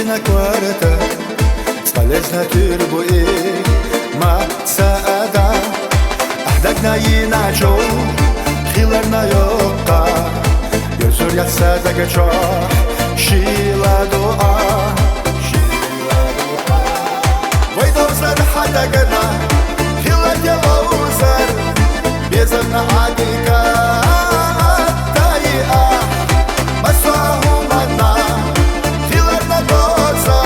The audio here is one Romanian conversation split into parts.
na kwarta Spalezna turbo i ma saada Ahdagna yinacho Khilarna yoqa Yusur yatsa da gacho Shila dua Waydozar hadagana Khilat yalawzar Bezamna adika Tai'a Maswahum adna Khilarna doza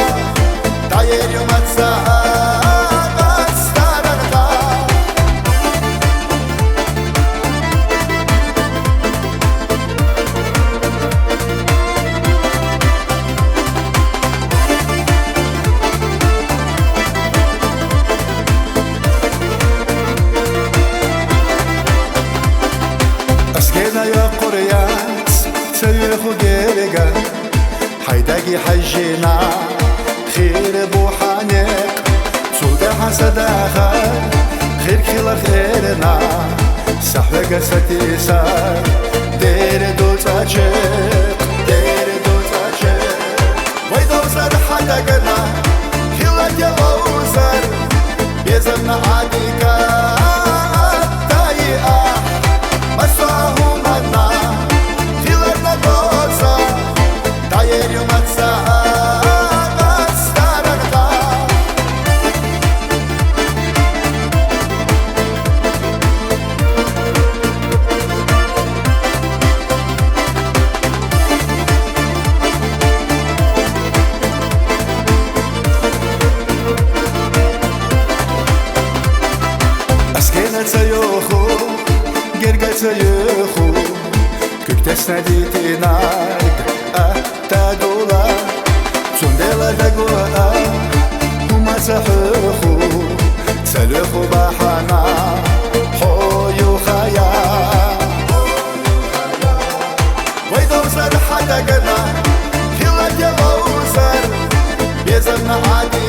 Dayerim atsa أسكينا يا قريات سيخو جيريغا حيداقي حجينا خير بوحانيك سودا حسداخا خير كيلا خيرنا سحوة ستيسا دير دوتاچيك دير دوتاچيك ويدوزر حداقنا كيلا يلوزر بيزمنا عاديكا تايئا Maswahum adna Khilarna doza Dayerim atsa Astararda Askena tsayohu Gergetse yuhu Köktesne ditinag Attadula Sundela dagua Humasa huhu Saluhu bahana Hoyu khaya Waydozar hadagana Khilat yalawzar Bezamna adi